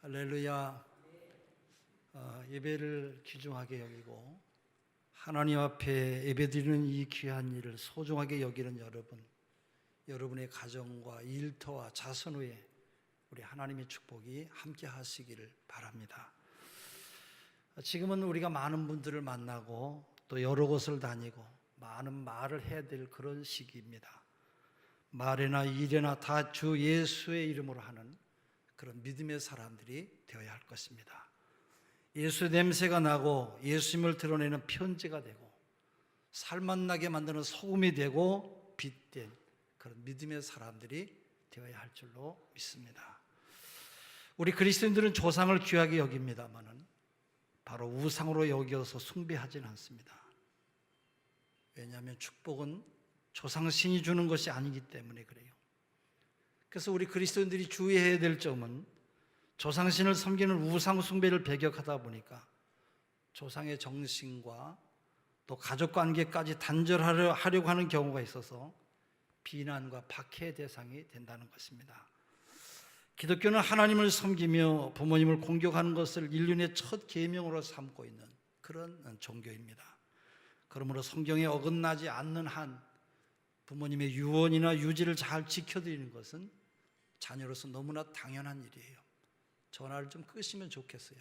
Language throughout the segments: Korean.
할렐루야. 예배를 귀중하게 여기고 하나님 앞에 예배드리는 이 귀한 일을 소중하게 여기는 여러분의 가정과 일터와 자손 위에 우리 하나님의 축복이 함께 하시기를 바랍니다. 지금은 우리가 많은 분들을 만나고 또 여러 곳을 다니고 많은 말을 해야 될 그런 시기입니다. 말이나 일이나 다 주 예수의 이름으로 하는 그런 믿음의 사람들이 되어야 할 것입니다. 예수 냄새가 나고 예수님을 드러내는 편지가 되고 살맛나게 만드는 소금이 되고 빛된 그런 믿음의 사람들이 되어야 할 줄로 믿습니다. 우리 그리스도인들은 조상을 귀하게 여깁니다마는 바로 우상으로 여겨서 숭배하지는 않습니다. 왜냐하면 축복은 조상신이 주는 것이 아니기 때문에 그래요. 그래서 우리 그리스도인들이 주의해야 될 점은 조상신을 섬기는 우상 숭배를 배격하다 보니까 조상의 정신과 또 가족관계까지 단절하려고 하는 경우가 있어서 비난과 박해의 대상이 된다는 것입니다. 기독교는 하나님을 섬기며 부모님을 공경하는 것을 인륜의 첫 계명으로 삼고 있는 그런 종교입니다. 그러므로 성경에 어긋나지 않는 한 부모님의 유언이나 유지를 잘 지켜드리는 것은 자녀로서 너무나 당연한 일이에요. 전화를 좀 끄시면 좋겠어요.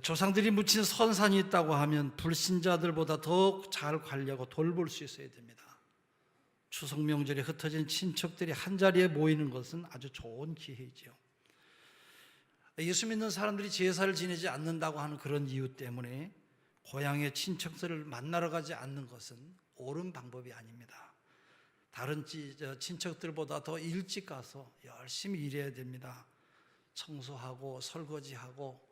조상들이 묻힌 선산이 있다고 하면 불신자들보다 더 잘 관리하고 돌볼 수 있어야 됩니다. 추석 명절에 흩어진 친척들이 한자리에 모이는 것은 아주 좋은 기회이죠. 예수 믿는 사람들이 제사를 지내지 않는다고 하는 그런 이유 때문에 고향의 친척들을 만나러 가지 않는 것은 옳은 방법이 아닙니다. 다른 친척들보다 더 일찍 가서 열심히 일해야 됩니다. 청소하고 설거지하고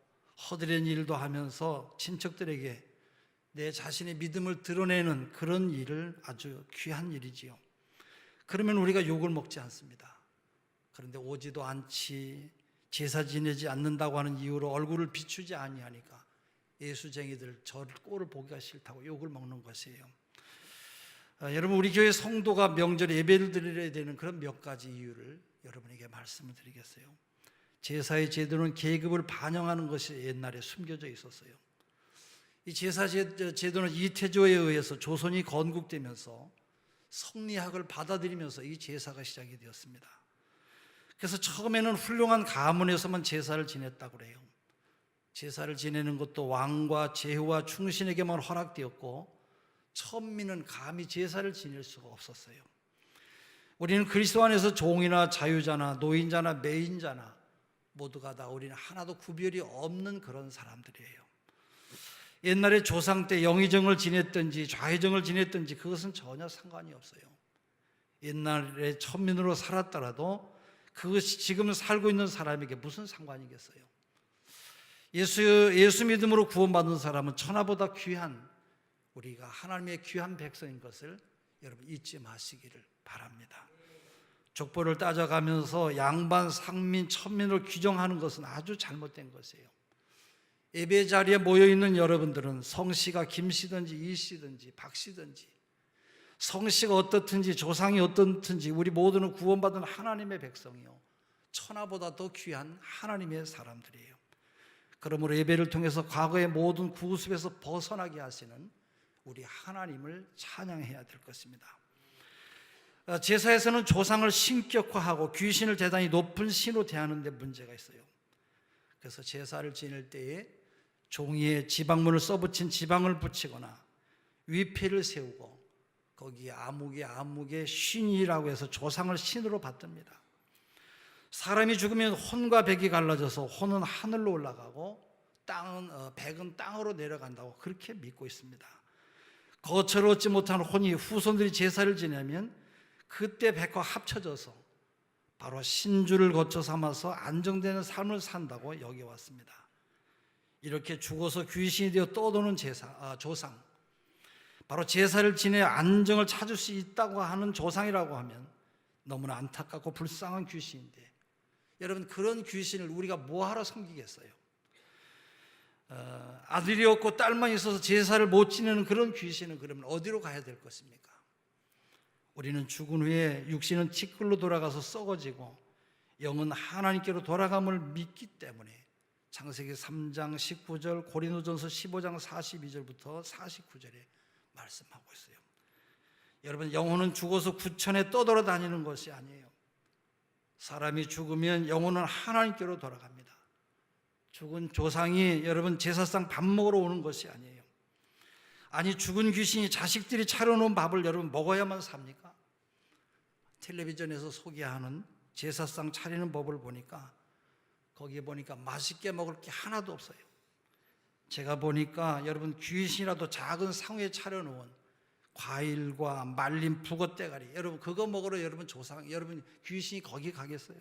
허드렛 일도 하면서 친척들에게 내 자신의 믿음을 드러내는 그런 일을 아주 귀한 일이지요. 그러면 우리가 욕을 먹지 않습니다. 그런데 오지도 않지 제사 지내지 않는다고 하는 이유로 얼굴을 비추지 아니하니까 예수쟁이들 저 꼴을 보기가 싫다고 욕을 먹는 것이에요. 여러분, 우리 교회 성도가 명절에 예배를 드려야 되는 그런 몇 가지 이유를 여러분에게 말씀을 드리겠어요. 제사의 제도는 계급을 반영하는 것이 옛날에 숨겨져 있었어요. 이 제사 제도는 이태조에 의해서 조선이 건국되면서 성리학을 받아들이면서 이 제사가 시작이 되었습니다. 그래서 처음에는 훌륭한 가문에서만 제사를 지냈다고 그래요. 제사를 지내는 것도 왕과 제후와 충신에게만 허락되었고 천민은 감히 제사를 지낼 수가 없었어요. 우리는 그리스도 안에서 종이나 자유자나 노인자나 매인자나 모두가 다 우리는 하나도 구별이 없는 그런 사람들이에요. 옛날에 조상 때 영의정을 지냈든지 좌의정을 지냈든지 그것은 전혀 상관이 없어요. 옛날에 천민으로 살았더라도 그것이 지금 살고 있는 사람에게 무슨 상관이겠어요. 예수 믿음으로 구원받은 사람은 천하보다 귀한 우리가 하나님의 귀한 백성인 것을 여러분 잊지 마시기를 바랍니다. 족보를 따져가면서 양반, 상민, 천민을 규정하는 것은 아주 잘못된 것이에요. 예배 자리에 모여있는 여러분들은 성씨가 김씨든지 이씨든지 박씨든지 성씨가 어떻든지 조상이 어떻든지 우리 모두는 구원받은 하나님의 백성이요 천하보다 더 귀한 하나님의 사람들이에요. 그러므로 예배를 통해서 과거의 모든 구습에서 벗어나게 하시는 우리 하나님을 찬양해야 될 것입니다. 제사에서는 조상을 신격화하고 귀신을 대단히 높은 신으로 대하는 데 문제가 있어요. 그래서 제사를 지낼 때에 종이에 지방문을 써붙인 지방을 붙이거나 위패를 세우고 거기에 아무개 신이라고 해서 조상을 신으로 받듭니다. 사람이 죽으면 혼과 백이 갈라져서 혼은 하늘로 올라가고 백은 땅으로 내려간다고 그렇게 믿고 있습니다. 거처를 얻지 못한 혼이 후손들이 제사를 지내면 그때 백과 합쳐져서 바로 신주를 거쳐 삼아서 안정되는 삶을 산다고 여겨왔습니다. 이렇게 죽어서 귀신이 되어 떠도는 조상, 바로 제사를 지내 안정을 찾을 수 있다고 하는 조상이라고 하면 너무나 안타깝고 불쌍한 귀신인데 여러분, 그런 귀신을 우리가 뭐하러 섬기겠어요? 아들이 없고 딸만 있어서 제사를 못 지내는 그런 귀신은 그러면 어디로 가야 될 것입니까? 우리는 죽은 후에 육신은 티끌로 돌아가서 썩어지고 영은 하나님께로 돌아감을 믿기 때문에 창세기 3장 19절, 고린도전서 15장 42절부터 49절에 말씀하고 있어요. 여러분, 영혼은 죽어서 구천에 떠돌아다니는 것이 아니에요. 사람이 죽으면 영혼은 하나님께로 돌아갑니다. 죽은 조상이 여러분 제사상 밥 먹으러 오는 것이 아니에요. 아니, 죽은 귀신이 자식들이 차려놓은 밥을 여러분 먹어야만 삽니까? 텔레비전에서 소개하는 제사상 차리는 법을 보니까 거기에 보니까 맛있게 먹을 게 하나도 없어요. 제가 보니까 여러분 귀신이라도 작은 상에 차려놓은 과일과 말린 북어대가리, 여러분 그거 먹으러 여러분 귀신이 거기 가겠어요?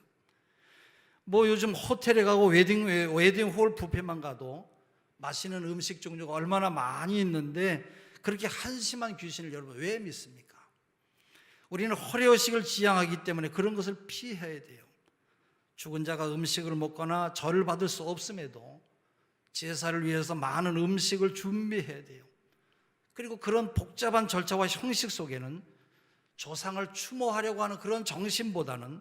뭐 요즘 호텔에 가고 웨딩홀 뷔페만 가도 맛있는 음식 종류가 얼마나 많이 있는데 그렇게 한심한 귀신을 여러분 왜 믿습니까? 우리는 허례허식을 지향하기 때문에 그런 것을 피해야 돼요. 죽은 자가 음식을 먹거나 절을 받을 수 없음에도 제사를 위해서 많은 음식을 준비해야 돼요. 그리고 그런 복잡한 절차와 형식 속에는 조상을 추모하려고 하는 그런 정신보다는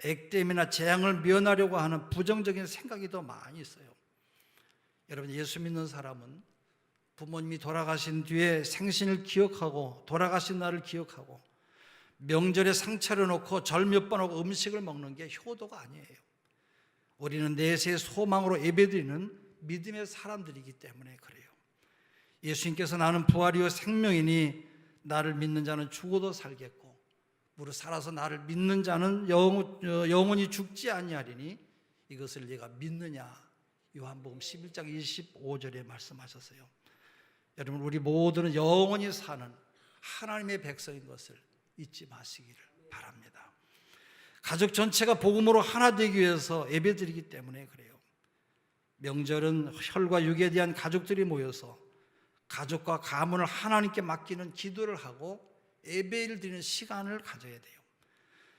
액땜이나 재앙을 면하려고 하는 부정적인 생각이 더 많이 있어요. 여러분, 예수 믿는 사람은 부모님이 돌아가신 뒤에 생신을 기억하고 돌아가신 날을 기억하고 명절에 상 차려놓고 절 몇 번 하고 음식을 먹는 게 효도가 아니에요. 우리는 내세의 소망으로 예배드리는 믿음의 사람들이기 때문에 그래요. 예수님께서 나는 부활이요 생명이니 나를 믿는 자는 죽어도 살겠고 무릇 살아서 나를 믿는 자는 영원히 죽지 아니하리니 이것을 네가 믿느냐, 요한복음 11장 25절에 말씀하셨어요. 여러분, 우리 모두는 영원히 사는 하나님의 백성인 것을 잊지 마시기를 바랍니다. 가족 전체가 복음으로 하나 되기 위해서 예배드리기 때문에 그래요. 명절은 혈과 육에 대한 가족들이 모여서 가족과 가문을 하나님께 맡기는 기도를 하고 예배를 드리는 시간을 가져야 돼요.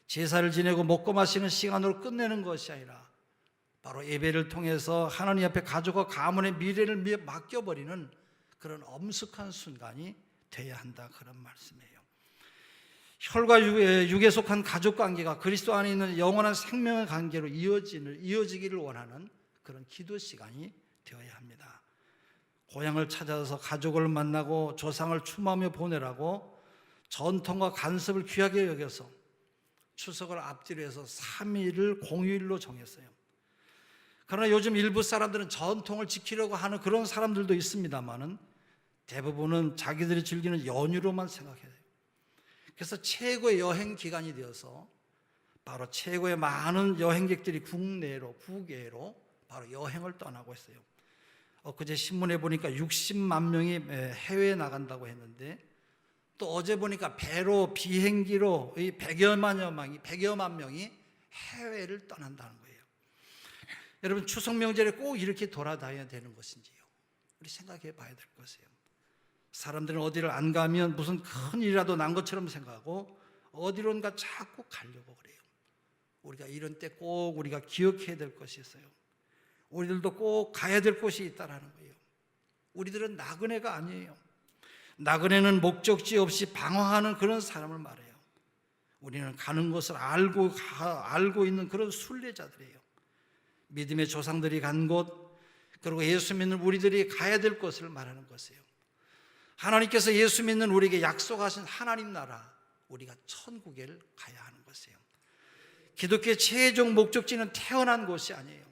제사를 지내고 먹고 마시는 시간으로 끝내는 것이 아니라 바로 예배를 통해서 하나님 앞에 가족과 가문의 미래를 맡겨버리는 그런 엄숙한 순간이 돼야 한다, 그런 말씀이에요. 혈과 육에 속한 가족 관계가 그리스도 안에 있는 영원한 생명의 관계로 이어지기를 원하는 그런 기도 시간이 되어야 합니다. 고향을 찾아서 가족을 만나고 조상을 추모하며 보내라고 전통과 간섭을 귀하게 여겨서 추석을 앞뒤로 해서 3일을 공휴일로 정했어요. 그러나 요즘 일부 사람들은 전통을 지키려고 하는 그런 사람들도 있습니다만은 대부분은 자기들이 즐기는 연휴로만 생각해요. 그래서 최고의 여행 기간이 되어서 바로 최고의 많은 여행객들이 국내로 국외로 바로 여행을 떠나고 있어요. 엊그제 신문에 보니까 60만 명이 해외에 나간다고 했는데 또 어제 보니까 배로 비행기로 100여만 명이 해외를 떠난다는 거예요. 여러분, 추석 명절에 꼭 이렇게 돌아다녀야 되는 것인지요? 우리 생각해 봐야 될 것이에요. 사람들은 어디를 안 가면 무슨 큰 일이라도 난 것처럼 생각하고 어디론가 자꾸 가려고 그래요. 우리가 이런 때 꼭 우리가 기억해야 될 것이 있어요. 우리들도 꼭 가야 될 곳이 있다라는 거예요. 우리들은 나그네가 아니에요. 나그네는 목적지 없이 방황하는 그런 사람을 말해요. 우리는 가는 것을 알고 있는 그런 순례자들이에요. 믿음의 조상들이 간 곳, 그리고 예수 믿는 우리들이 가야 될 곳을 말하는 것이에요. 하나님께서 예수 믿는 우리에게 약속하신 하나님 나라, 우리가 천국에 가야 하는 것이에요. 기독교의 최종 목적지는 태어난 곳이 아니에요.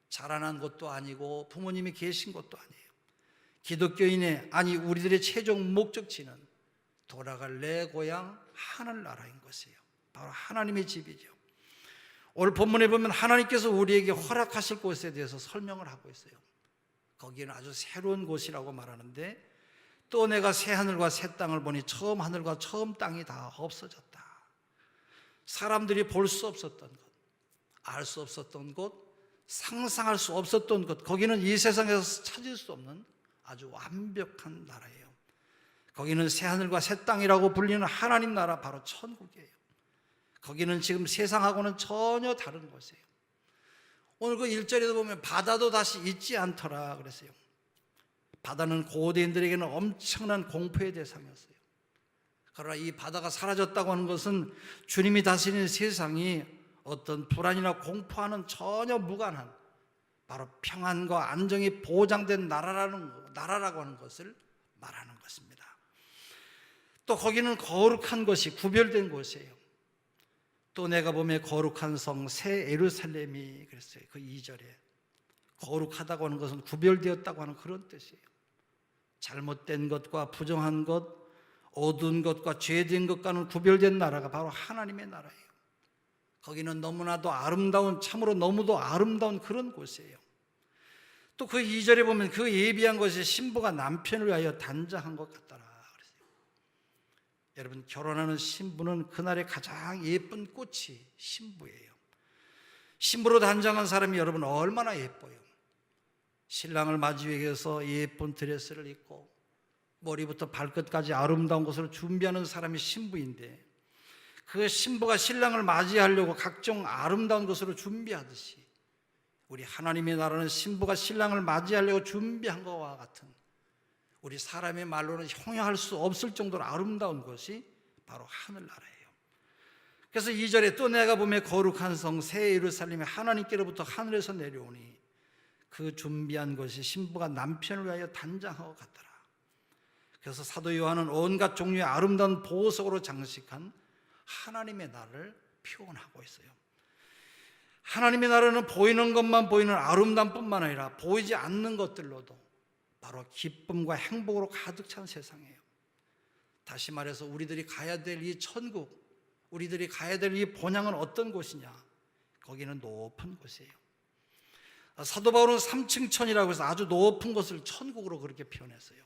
자라난 곳도 아니고 부모님이 계신 곳도 아니에요. 기독교인의, 아니 우리들의 최종 목적지는 돌아갈 내 고향 하늘나라인 것이에요. 바로 하나님의 집이죠. 오늘 본문에 보면 하나님께서 우리에게 허락하실 곳에 대해서 설명을 하고 있어요. 거기는 아주 새로운 곳이라고 말하는데 또 내가 새 하늘과 새 땅을 보니 처음 하늘과 처음 땅이 다 없어졌다. 사람들이 볼 수 없었던 것, 알 수 없었던 곳, 상상할 수 없었던 것, 거기는 이 세상에서 찾을 수 없는 아주 완벽한 나라예요. 거기는 새 하늘과 새 땅이라고 불리는 하나님 나라, 바로 천국이에요. 거기는 지금 세상하고는 전혀 다른 곳이에요. 오늘 그 1절에도 보면 바다도 다시 있지 않더라 그랬어요. 바다는 고대인들에게는 엄청난 공포의 대상이었어요. 그러나 이 바다가 사라졌다고 하는 것은 주님이 다스리는 세상이 어떤 불안이나 공포와는 전혀 무관한 바로 평안과 안정이 보장된 나라라고 하는 것을 말하는 것입니다. 또 거기는 거룩한 것이 구별된 곳이에요. 또 내가 보면 거룩한 성 새 예루살렘이 그랬어요. 그 2절에 거룩하다고 하는 것은 구별되었다고 하는 그런 뜻이에요. 잘못된 것과 부정한 것, 어두운 것과 죄된 것과는 구별된 나라가 바로 하나님의 나라예요. 거기는 너무나도 아름다운, 참으로 너무도 아름다운 그런 곳이에요. 또 그 2절에 보면 그 예비한 것이 신부가 남편을 위하여 단장한 것 같더라 그랬어요. 여러분, 결혼하는 신부는 그날의 가장 예쁜 꽃이 신부예요. 신부로 단장한 사람이 여러분 얼마나 예뻐요. 신랑을 맞이하기 위해서 예쁜 드레스를 입고 머리부터 발끝까지 아름다운 것으로 준비하는 사람이 신부인데, 그 신부가 신랑을 맞이하려고 각종 아름다운 것으로 준비하듯이 우리 하나님의 나라는 신부가 신랑을 맞이하려고 준비한 것과 같은, 우리 사람의 말로는 형용할 수 없을 정도로 아름다운 것이 바로 하늘나라예요. 그래서 2절에 또 내가 보면 거룩한 성 새 예루살렘이 하나님께로부터 하늘에서 내려오니 그 준비한 것이 신부가 남편을 위하여 단장한 것 같더라. 그래서 사도 요한은 온갖 종류의 아름다운 보석으로 장식한 하나님의 나라를 표현하고 있어요. 하나님의 나라는 보이는 것만 보이는 아름다움뿐만 아니라 보이지 않는 것들로도 바로 기쁨과 행복으로 가득 찬 세상이에요. 다시 말해서 우리들이 가야 될 이 천국, 우리들이 가야 될 이 본향은 어떤 곳이냐? 거기는 높은 곳이에요. 사도 바울은 3층 천이라고 해서 아주 높은 곳을 천국으로 그렇게 표현했어요.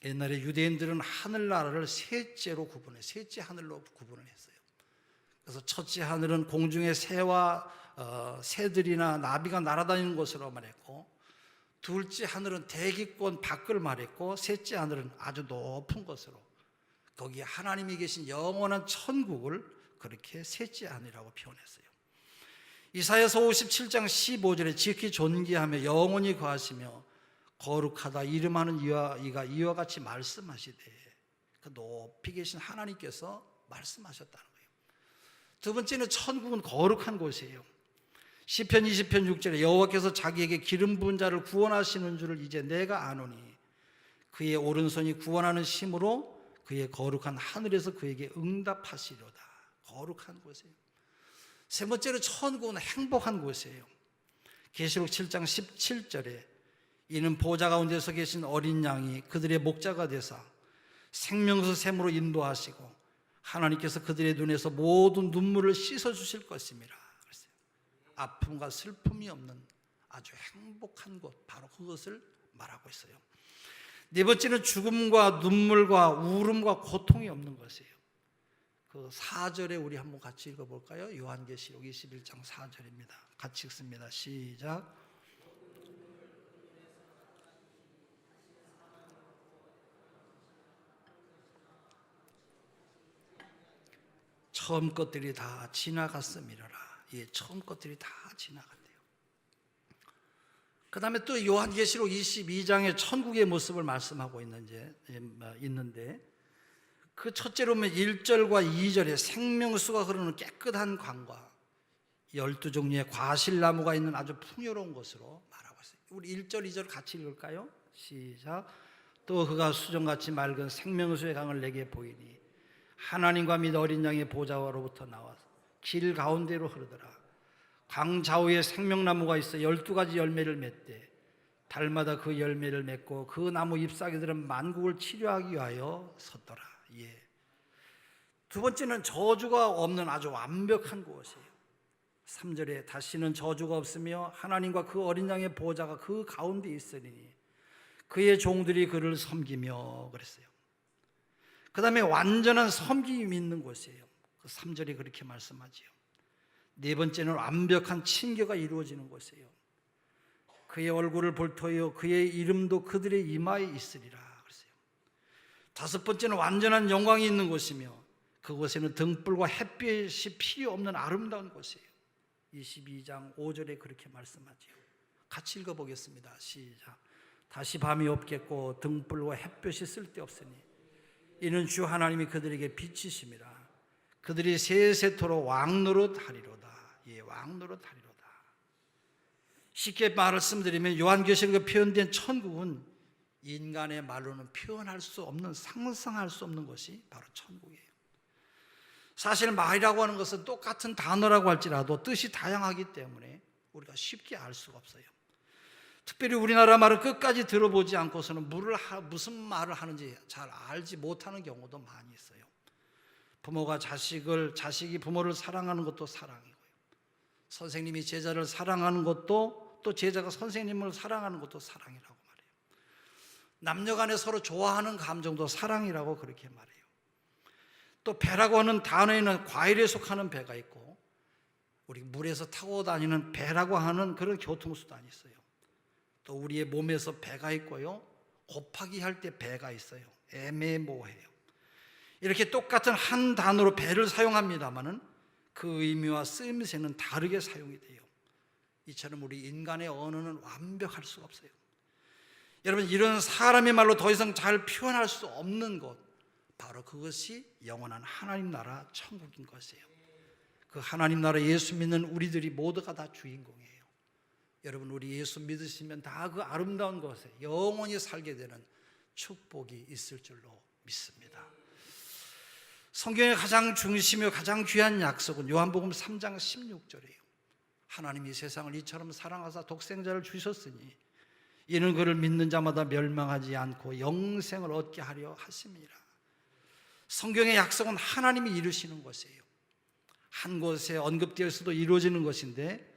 옛날에 유대인들은 하늘나라를 셋째로 구분해, 셋째 하늘로 구분을 했어요. 그래서 첫째 하늘은 공중의 새와 새들이나 나비가 날아다니는 곳으로 말했고, 둘째 하늘은 대기권 밖을 말했고, 셋째 하늘은 아주 높은 곳으로, 거기에 하나님이 계신 영원한 천국을 그렇게 셋째 하늘이라고 표현했어요. 이사야서 57장 15절에 지극히 존귀하며 영원히 거하시며 거룩하다 이름하는 이와 같이 말씀하시되, 그 높이 계신 하나님께서 말씀하셨다는 거예요. 두 번째는 천국은 거룩한 곳이에요. 시편 20편 6절에 여호와께서 자기에게 기름 부은 자를 구원하시는 줄을 이제 내가 아노니 그의 오른손이 구원하는 힘으로 그의 거룩한 하늘에서 그에게 응답하시려다. 거룩한 곳이에요. 세 번째로 천국은 행복한 곳이에요. 계시록 7장 17절에 이는 보좌 가운데서 계신 어린 양이 그들의 목자가 되사 생명수 샘으로 인도하시고 하나님께서 그들의 눈에서 모든 눈물을 씻어주실 것입니다. 그랬어요. 아픔과 슬픔이 없는 아주 행복한 곳, 바로 그것을 말하고 있어요. 네 번째는 죽음과 눈물과 울음과 고통이 없는 것이에요. 그 4절에 우리 한번 같이 읽어볼까요? 요한계시록 21장 4절입니다. 같이 읽습니다. 시작. 처음 것들이 다 지나갔음이라라. 예, 처음 것들이 다 지나갔대요. 그 다음에 또 요한계시록 22장에 천국의 모습을 말씀하고 있는데 그 첫째로 보면 1절과 2절에 생명수가 흐르는 깨끗한 강과 12종류의 과실나무가 있는 아주 풍요로운 곳으로 말하고 있어요. 우리 1절, 2절 같이 읽을까요? 시작. 또 그가 수정같이 맑은 생명수의 강을 내게 보이니 하나님과 및 어린 양의 보좌로부터 나와서 길 가운데로 흐르더라. 강 좌우에 생명나무가 있어 12가지 열매를 맺되 달마다 그 열매를 맺고 그 나무 잎사귀들은 만국을 치료하기 위하여 섰더라. 예. 두 번째는 저주가 없는 아주 완벽한 곳이에요. 3절에 다시는 저주가 없으며 하나님과 그 어린 양의 보좌가 그 가운데 있으니 그의 종들이 그를 섬기며 그랬어요. 그 다음에 완전한 섬김이 있는 곳이에요. 그 3절이 그렇게 말씀하지요. 네 번째는 완벽한 친교가 이루어지는 곳이에요. 그의 얼굴을 볼 터이요 그의 이름도 그들의 이마에 있으리라 그랬어요. 다섯 번째는 완전한 영광이 있는 곳이며 그곳에는 등불과 햇빛이 필요 없는 아름다운 곳이에요. 22장 5절에 그렇게 말씀하지요. 같이 읽어보겠습니다. 시작. 다시 밤이 없겠고 등불과 햇볕이 쓸데없으니 이는 주 하나님이 그들에게 빛이심이라. 그들이 세세토록 왕노릇하리로다. 예, 왕노릇하리로다. 쉽게 말씀드리면 요한계시록에 표현된 천국은 인간의 말로는 표현할 수 없는, 상상할 수 없는 것이 바로 천국이에요. 사실 말이라고 하는 것은 똑같은 단어라고 할지라도 뜻이 다양하기 때문에 우리가 쉽게 알 수가 없어요. 특별히 우리나라 말을 끝까지 들어보지 않고서는 무슨 말을 하는지 잘 알지 못하는 경우도 많이 있어요. 부모가 자식이 부모를 사랑하는 것도 사랑이고요. 선생님이 제자를 사랑하는 것도, 또 제자가 선생님을 사랑하는 것도 사랑이라고 말해요. 남녀간에 서로 좋아하는 감정도 사랑이라고 그렇게 말해요. 또 배라고 하는 단어에는 과일에 속하는 배가 있고, 우리 물에서 타고 다니는 배라고 하는 그런 교통수단이 있어요. 또 우리의 몸에서 배가 있고요, 곱하기 할 때 배가 있어요. 애매모호해요. 이렇게 똑같은 한 단어로 배를 사용합니다마는 그 의미와 쓰임새는 다르게 사용이 돼요. 이처럼 우리 인간의 언어는 완벽할 수가 없어요. 여러분, 이런 사람의 말로 더 이상 잘 표현할 수 없는 것, 바로 그것이 영원한 하나님 나라 천국인 것이에요. 그 하나님 나라 예수 믿는 우리들이 모두가 다 주인공이에요. 여러분, 우리 예수 믿으시면 다 그 아름다운 것에 영원히 살게 되는 축복이 있을 줄로 믿습니다. 성경의 가장 중심이요 가장 귀한 약속은 요한복음 3장 16절이에요. 하나님이 세상을 이처럼 사랑하사 독생자를 주셨으니 이는 그를 믿는 자마다 멸망하지 않고 영생을 얻게 하려 하심이라. 성경의 약속은 하나님이 이루시는 것이에요. 한 곳에 언급되어서도 이루어지는 것인데,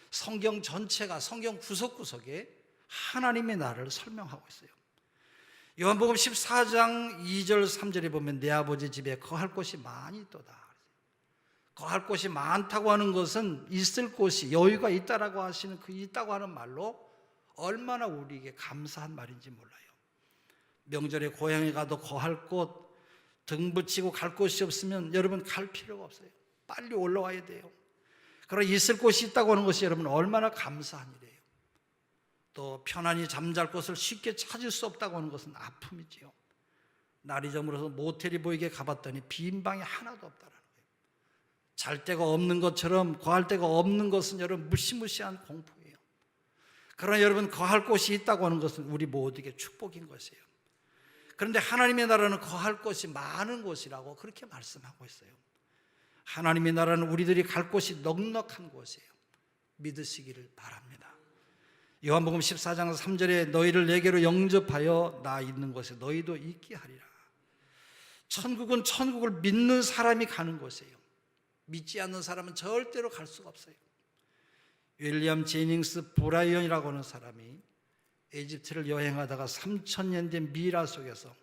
성경 전체가, 성경 구석구석에 하나님의 나라를 설명하고 있어요. 요한복음 14장 2절 3절에 보면 내 아버지 집에 거할 곳이 많이 있도다. 거할 곳이 많다고 하는 것은 있을 곳이, 여유가 있다라고 하시는 그 있다고 하는 말로 얼마나 우리에게 감사한 말인지 몰라요. 명절에 고향에 가도 거할 곳, 등 붙이고 갈 곳이 없으면 여러분 갈 필요가 없어요. 빨리 올라와야 돼요. 그러나 있을 곳이 있다고 하는 것이 여러분 얼마나 감사한 일이에요. 또 편안히 잠잘 곳을 쉽게 찾을 수 없다고 하는 것은 아픔이지요. 날이 저물어서 모텔이 보이게 가봤더니 빈 방이 하나도 없다라는 거예요. 잘 데가 없는 것처럼 거할 데가 없는 것은 여러분 무시무시한 공포예요. 그러나 여러분 거할 곳이 있다고 하는 것은 우리 모두에게 축복인 것이에요. 그런데 하나님의 나라는 거할 곳이 많은 곳이라고 그렇게 말씀하고 있어요. 하나님의 나라는 우리들이 갈 곳이 넉넉한 곳이에요. 믿으시기를 바랍니다. 요한복음 14장 3절에 너희를 내게로 영접하여 나 있는 곳에 너희도 있게 하리라. 천국은 천국을 믿는 사람이 가는 곳이에요. 믿지 않는 사람은 절대로 갈 수가 없어요. 윌리엄 제닝스 브라이언이라고 하는 사람이 이집트를 여행하다가 3000년 된 미라 속에서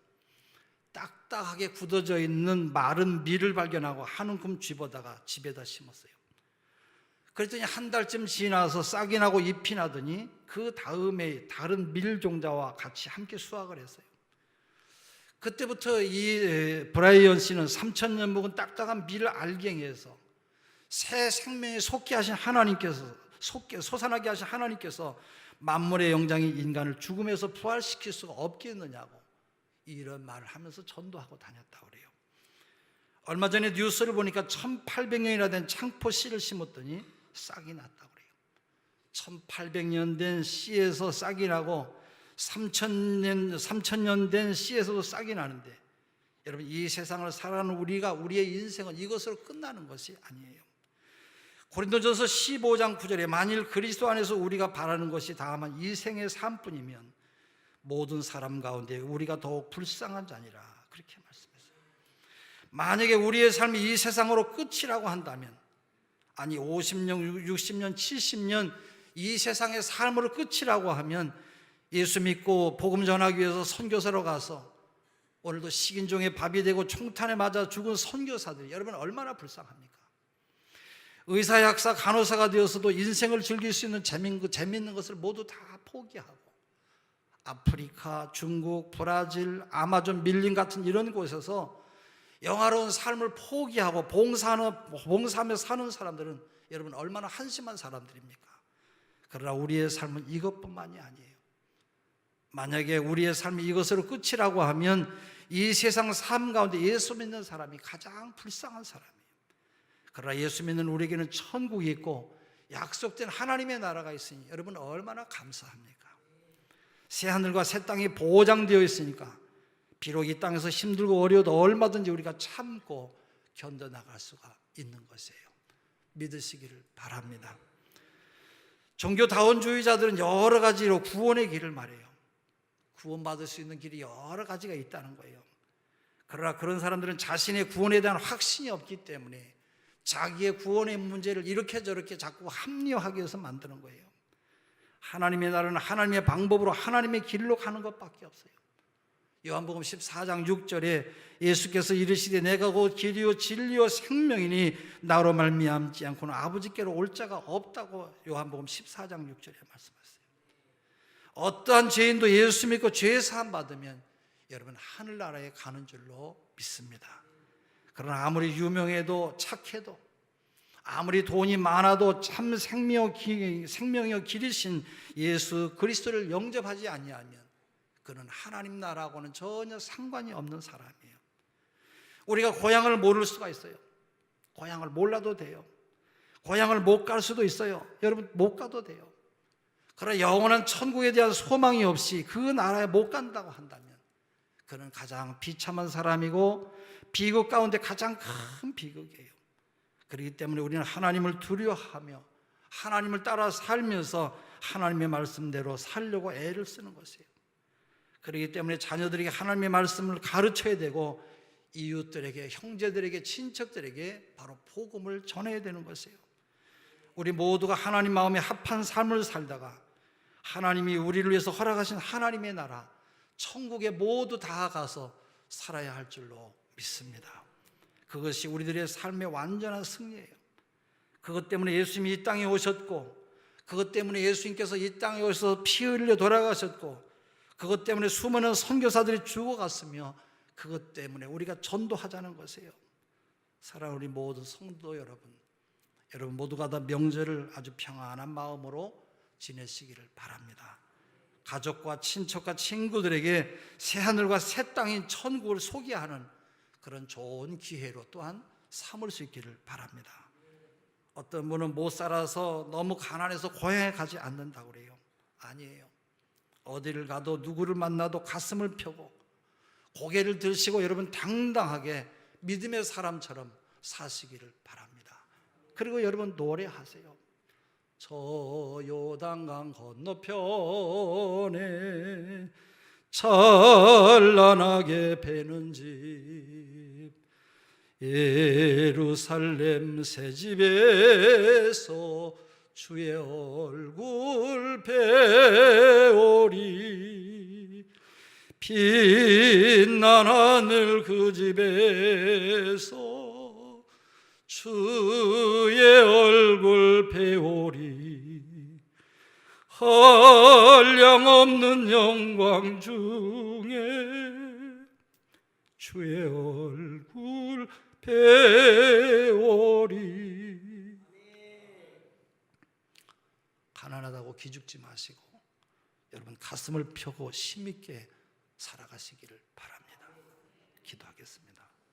딱딱하게 굳어져 있는 마른 밀을 발견하고 한 움큼 쥐어다가 집에다 심었어요. 그랬더니 한 달쯤 지나서 싹이 나고 잎이 나더니 그 다음에 다른 밀 종자와 같이 함께 수확을 했어요. 그때부터 이 브라이언 씨는 3000년 묵은 딱딱한 밀 알갱이에서 새 생명에 솟게 하신 하나님께서, 솟아나게 하신 하나님께서 만물의 영장이 인간을 죽음에서 부활시킬 수가 없겠느냐고 이런 말을 하면서 전도하고 다녔다고 그래요. 얼마 전에 뉴스를 보니까 1800년이나 된 창포 씨를 심었더니 싹이 났다고 그래요. 1800년 된 씨에서 싹이 나고 3000년 된 씨에서도 싹이 나는데, 여러분 이 세상을 살아가는 우리의 인생은 이것으로 끝나는 것이 아니에요. 고린도전서 15장 9절에 만일 그리스도 안에서 우리가 바라는 것이 다만 이 생의 삶뿐이면 모든 사람 가운데 우리가 더욱 불쌍한 자니라 그렇게 말씀했어요. 만약에 우리의 삶이 이 세상으로 끝이라고 한다면, 아니 50년, 60년, 70년 이 세상의 삶으로 끝이라고 하면 예수 믿고 복음 전하기 위해서 선교사로 가서 오늘도 식인종의 밥이 되고 총탄에 맞아 죽은 선교사들이 여러분 얼마나 불쌍합니까? 의사, 약사, 간호사가 되어서도 인생을 즐길 수 있는 재미있는 것을 모두 다 포기하고 아프리카, 중국, 브라질, 아마존 밀림 같은 이런 곳에서 영화로운 삶을 포기하고 봉사하며 사는 사람들은 여러분 얼마나 한심한 사람들입니까? 그러나 우리의 삶은 이것뿐만이 아니에요. 만약에 우리의 삶이 이것으로 끝이라고 하면 이 세상 삶 가운데 예수 믿는 사람이 가장 불쌍한 사람이에요. 그러나 예수 믿는 우리에게는 천국이 있고 약속된 하나님의 나라가 있으니 여러분 얼마나 감사합니까? 새 하늘과 새 땅이 보장되어 있으니까 비록 이 땅에서 힘들고 어려워도 얼마든지 우리가 참고 견뎌나갈 수가 있는 것이에요. 믿으시기를 바랍니다. 종교다원주의자들은 여러 가지로 구원의 길을 말해요. 구원받을 수 있는 길이 여러 가지가 있다는 거예요. 그러나 그런 사람들은 자신의 구원에 대한 확신이 없기 때문에 자기의 구원의 문제를 이렇게 저렇게 자꾸 합리화하기 위해서 만드는 거예요. 하나님의 나라는 하나님의 방법으로 하나님의 길로 가는 것밖에 없어요. 요한복음 14장 6절에 예수께서 이르시되 내가 곧 길이요 진리요 생명이니 나로 말미암지 않고는 아버지께로 올 자가 없다고 요한복음 14장 6절에 말씀하셨어요. 어떠한 죄인도 예수 믿고 죄 사함 받으면 여러분 하늘나라에 가는 줄로 믿습니다. 그러나 아무리 유명해도 착해도 아무리 돈이 많아도 참 생명이요 길이신 예수 그리스도를 영접하지 아니하면 그는 하나님 나라하고는 전혀 상관이 없는 사람이에요. 우리가 고향을 모를 수가 있어요. 고향을 몰라도 돼요. 고향을 못 갈 수도 있어요. 여러분 못 가도 돼요. 그러나 영원한 천국에 대한 소망이 없이 그 나라에 못 간다고 한다면 그는 가장 비참한 사람이고 비극 가운데 가장 큰 비극이에요. 그렇기 때문에 우리는 하나님을 두려워하며 하나님을 따라 살면서 하나님의 말씀대로 살려고 애를 쓰는 것이에요. 그렇기 때문에 자녀들에게 하나님의 말씀을 가르쳐야 되고 이웃들에게, 형제들에게, 친척들에게 바로 복음을 전해야 되는 것이에요. 우리 모두가 하나님 마음에 합한 삶을 살다가 하나님이 우리를 위해서 허락하신 하나님의 나라 천국에 모두 다가가서 살아야 할 줄로 믿습니다. 그것이 우리들의 삶의 완전한 승리예요. 그것 때문에 예수님이 이 땅에 오셨고 그것 때문에 예수님께서 이 땅에 오셔서 피 흘려 돌아가셨고 그것 때문에 수많은 선교사들이 죽어갔으며 그것 때문에 우리가 전도하자는 것이에요. 사랑하는 우리 모든 성도 여러분 모두가 다 명절을 아주 평안한 마음으로 지내시기를 바랍니다. 가족과 친척과 친구들에게 새하늘과 새 땅인 천국을 소개하는 그런 좋은 기회로 또한 삼을 수 있기를 바랍니다. 어떤 분은 못 살아서 너무 가난해서 고향에 가지 않는다고 그래요. 아니에요. 어디를 가도 누구를 만나도 가슴을 펴고 고개를 들시고 여러분 당당하게 믿음의 사람처럼 사시기를 바랍니다. 그리고 여러분 노래하세요. 저 요단강 건너편에 찬란하게 배는 집 예루살렘 새집에서 주의 얼굴 배우리 빛난 하늘 그 집에서 주의 얼굴 배우리 한량없는 영광 중에 주의 얼굴 배우리. 가난하다고 기죽지 마시고 여러분 가슴을 펴고 힘있게 살아가시기를 바랍니다. 기도하겠습니다.